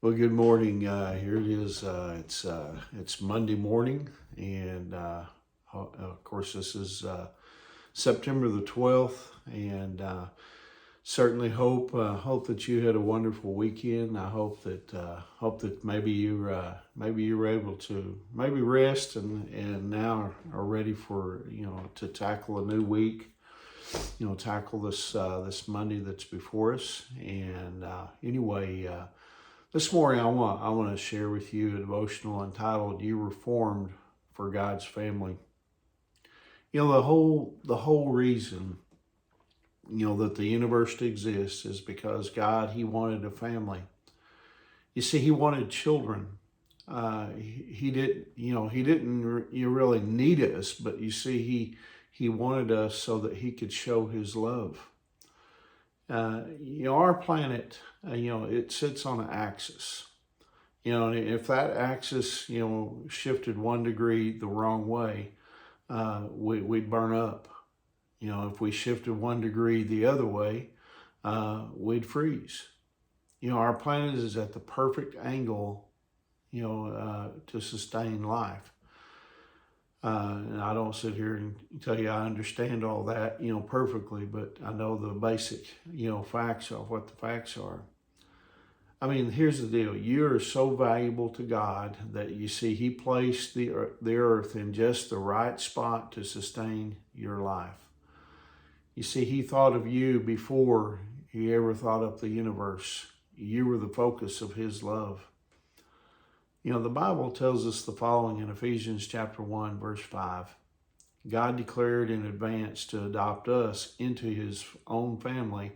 Well, good morning. Here it is. It's Monday morning, and of course, this is September the 12th, and certainly hope that you had a wonderful weekend. I hope that maybe you were able to maybe rest and now are ready for to tackle a new week. Tackle this Monday that's before us. And anyway. This morning, I want to share with you a devotional entitled "You Were Formed for God's Family." The whole reason that the universe exists is because God He wanted a family. You see, He wanted children. He didn't really need us, but you see, He wanted us so that He could show His love. Our planet, it sits on an axis. And if that axis, shifted 1 degree the wrong way, we'd burn up. If we shifted 1 degree the other way, we'd freeze. Our planet is at the perfect angle, to sustain life. And I don't sit here and tell you I understand all that, perfectly, but I know the basic, facts of what the facts are. I mean, here's the deal. You are so valuable to God that you see He placed the earth in just the right spot to sustain your life. You see, He thought of you before He ever thought up the universe. You were the focus of His love. The Bible tells us the following in Ephesians chapter 1, verse 5. God declared in advance to adopt us into His own family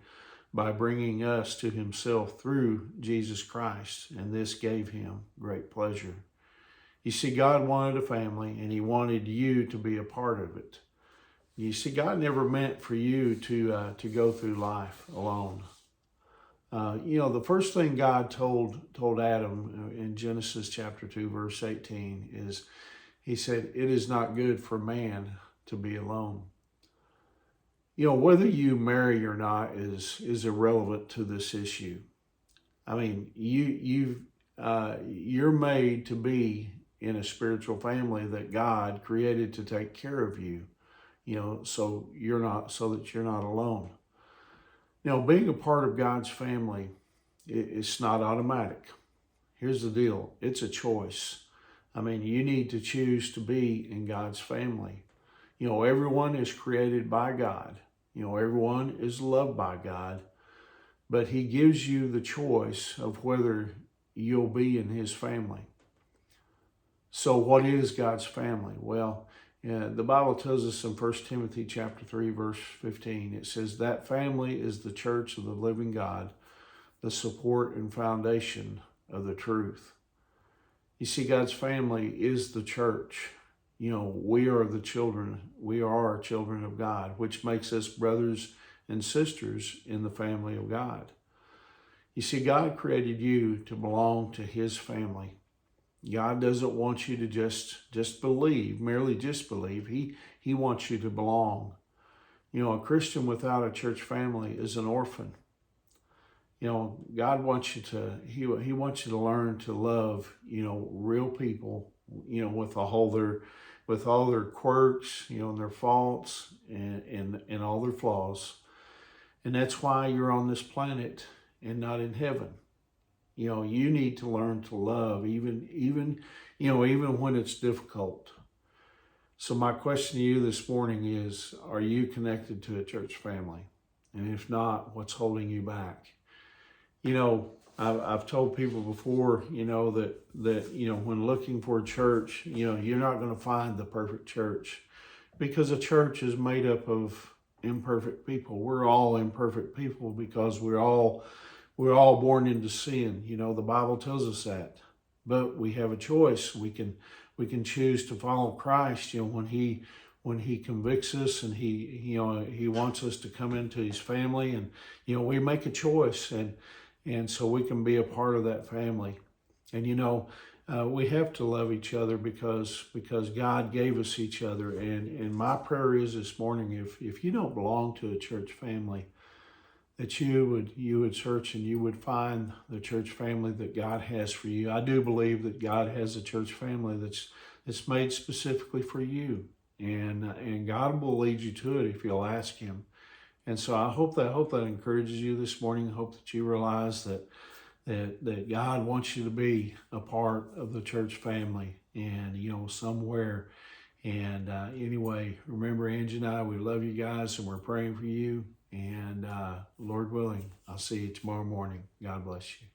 by bringing us to Himself through Jesus Christ, and this gave Him great pleasure. You see, God wanted a family, and He wanted you to be a part of it. You see, God never meant for you to go through life alone. The first thing God told Adam in Genesis chapter 2, verse 18 is He said, "It is not good for man to be alone." Whether you marry or not is irrelevant to this issue. I mean, you're made to be in a spiritual family that God created to take care of you. So that you're not alone. Being a part of God's family, it's not automatic. Here's the deal. It's a choice. I mean, you need to choose to be in God's family. Everyone is created by God. Everyone is loved by God. But He gives you the choice of whether you'll be in His family. So what is God's family? Well, the Bible tells us in 1 Timothy chapter 3, verse 15, it says, "That family is the church of the living God, the support and foundation of the truth." You see, God's family is the church. We are the children. We are children of God, which makes us brothers and sisters in the family of God. You see, God created you to belong to His family. God doesn't want you to just believe, merely just believe. He wants you to belong. A Christian without a church family is an orphan. God wants you to, He wants you to learn to love, real people, with all their quirks, and their faults and all their flaws. And that's why you're on this planet and not in heaven. You need to learn to love even when it's difficult. So my question to you this morning is, are you connected to a church family? And if not, what's holding you back? I've told people before, that when looking for a church, you're not going to find the perfect church, because a church is made up of imperfect people. We're all imperfect people because we're all born into sin. The Bible tells us that. But we have a choice. We can choose to follow Christ, when He convicts us and He wants us to come into His family, and we make a choice, and so we can be a part of that family. And we have to love each other because God gave us each other. And my prayer is this morning, if you don't belong to a church family, that you would search and you would find the church family that God has for you. I do believe that God has a church family that's made specifically for you, and God will lead you to it if you'll ask Him. And so I hope that encourages you this morning. I hope that you realize that God wants you to be a part of the church family, and somewhere. And anyway, remember, Angie and I, we love you guys, and we're praying for you. And Lord willing, I'll see you tomorrow morning. God bless you.